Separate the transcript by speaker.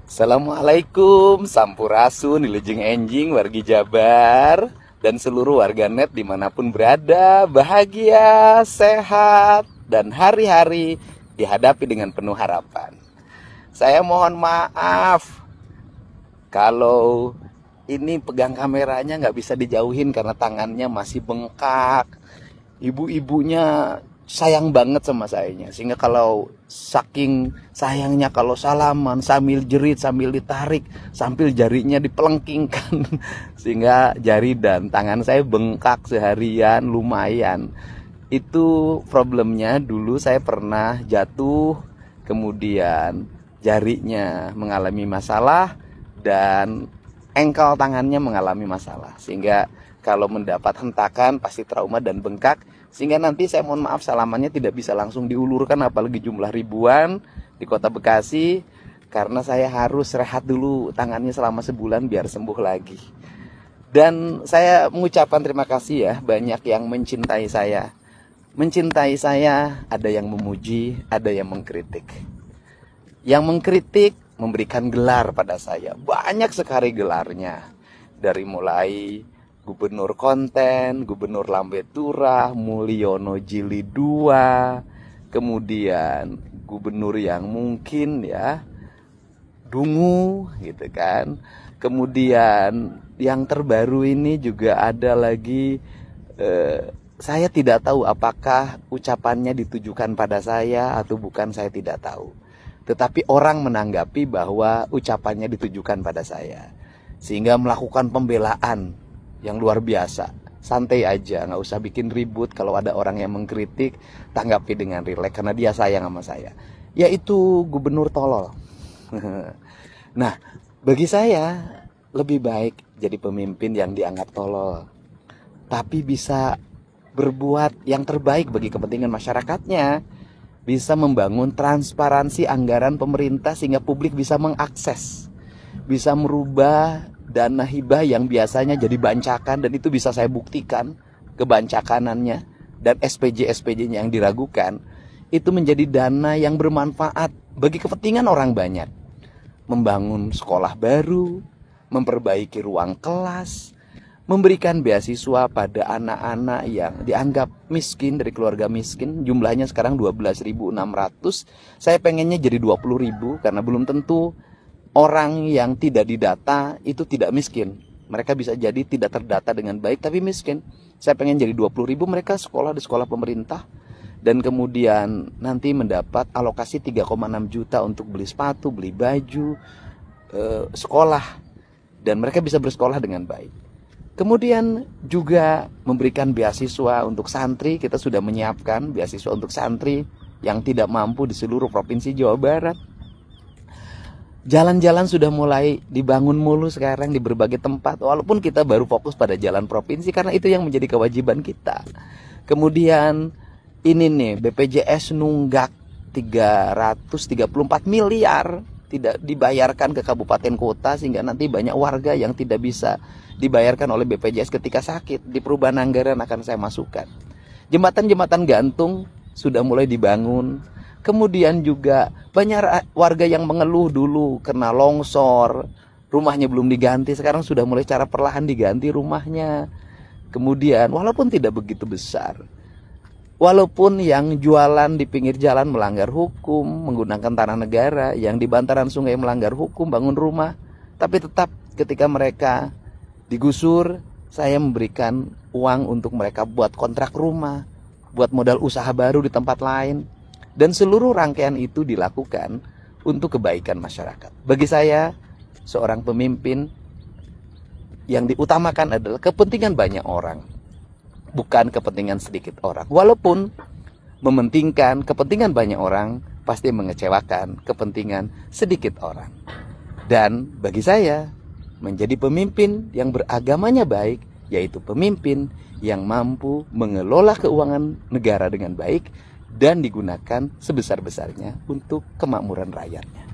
Speaker 1: Assalamualaikum, Sampurasun, Wilujeng Enjing, wargi Jabar, dan seluruh warganet dimanapun berada, bahagia, sehat, dan hari-hari dihadapi dengan penuh harapan. Saya mohon maaf kalau ini pegang kameranya nggak bisa dijauhin karena tangannya masih bengkak. Ibu-ibunya sayang banget sama sayanya, sehingga kalau saking sayangnya kalau salaman sambil jerit, sambil ditarik, sambil jarinya dipelengkingkan sehingga jari dan tangan saya bengkak seharian lumayan. Itu problemnya. Dulu saya pernah jatuh, kemudian jarinya mengalami masalah dan engkel tangannya mengalami masalah, sehingga kalau mendapat hentakan pasti trauma dan bengkak. Sehingga nanti saya mohon maaf salamannya tidak bisa langsung diulurkan, apalagi jumlah ribuan di kota Bekasi, karena saya harus rehat dulu tangannya selama sebulan biar sembuh lagi. Dan saya mengucapkan terima kasih ya, banyak yang mencintai saya. Mencintai saya, ada yang memuji, ada yang mengkritik. Yang mengkritik memberikan gelar pada saya, banyak sekali gelarnya. Dari mulai Gubernur Konten, Gubernur Lambe Turah, Mulyono Jilid 2, kemudian gubernur yang mungkin ya dungu gitu kan. Kemudian yang terbaru ini juga ada lagi, saya tidak tahu apakah ucapannya ditujukan pada saya atau bukan, saya tidak tahu. Tetapi orang menanggapi bahwa ucapannya ditujukan pada saya, sehingga melakukan pembelaan yang luar biasa. Santai aja, nggak usah bikin ribut. Kalau ada orang yang mengkritik, tanggapi dengan rileks karena dia sayang sama saya. Yaitu gubernur tolol. Nah, bagi saya lebih baik jadi pemimpin yang dianggap tolol, tapi bisa berbuat yang terbaik bagi kepentingan masyarakatnya. Bisa membangun transparansi anggaran pemerintah sehingga publik bisa mengakses, bisa merubah dana hibah yang biasanya jadi bancakan, dan itu bisa saya buktikan kebancakanannya, dan SPJ-SPJ-nya yang diragukan itu menjadi dana yang bermanfaat bagi kepentingan orang banyak. Membangun sekolah baru, memperbaiki ruang kelas, memberikan beasiswa pada anak-anak yang dianggap miskin dari keluarga miskin. Jumlahnya sekarang 12.600. Saya pengennya jadi 20.000 karena belum tentu orang yang tidak didata itu tidak miskin. Mereka bisa jadi tidak terdata dengan baik tapi miskin. Saya pengen jadi 20.000 mereka sekolah di sekolah pemerintah, dan kemudian nanti mendapat alokasi 3,6 juta untuk beli sepatu, beli baju, sekolah, dan mereka bisa bersekolah dengan baik. Kemudian juga memberikan beasiswa untuk santri. Kita sudah menyiapkan beasiswa untuk santri yang tidak mampu di seluruh provinsi Jawa Barat. Jalan-jalan sudah mulai dibangun mulu sekarang di berbagai tempat, walaupun kita baru fokus pada jalan provinsi karena itu yang menjadi kewajiban kita. Kemudian ini nih, BPJS nunggak 334 miliar tidak dibayarkan ke kabupaten kota, sehingga nanti banyak warga yang tidak bisa dibayarkan oleh BPJS ketika sakit. Di perubahan anggaran akan saya masukkan. Jembatan-jembatan gantung sudah mulai dibangun. Kemudian juga banyak warga yang mengeluh dulu kena longsor, rumahnya belum diganti, sekarang sudah mulai cara perlahan diganti rumahnya. Kemudian walaupun tidak begitu besar, walaupun yang jualan di pinggir jalan melanggar hukum, menggunakan tanah negara, yang di bantaran sungai melanggar hukum, bangun rumah, tapi tetap ketika mereka digusur, saya memberikan uang untuk mereka buat kontrak rumah, buat modal usaha baru di tempat lain. Dan seluruh rangkaian itu dilakukan untuk kebaikan masyarakat. Bagi saya, seorang pemimpin yang diutamakan adalah kepentingan banyak orang, bukan kepentingan sedikit orang. Walaupun mementingkan kepentingan banyak orang, pasti mengecewakan kepentingan sedikit orang. Dan bagi saya, menjadi pemimpin yang beragamanya baik, yaitu pemimpin yang mampu mengelola keuangan negara dengan baik dan digunakan sebesar-besarnya untuk kemakmuran rakyatnya.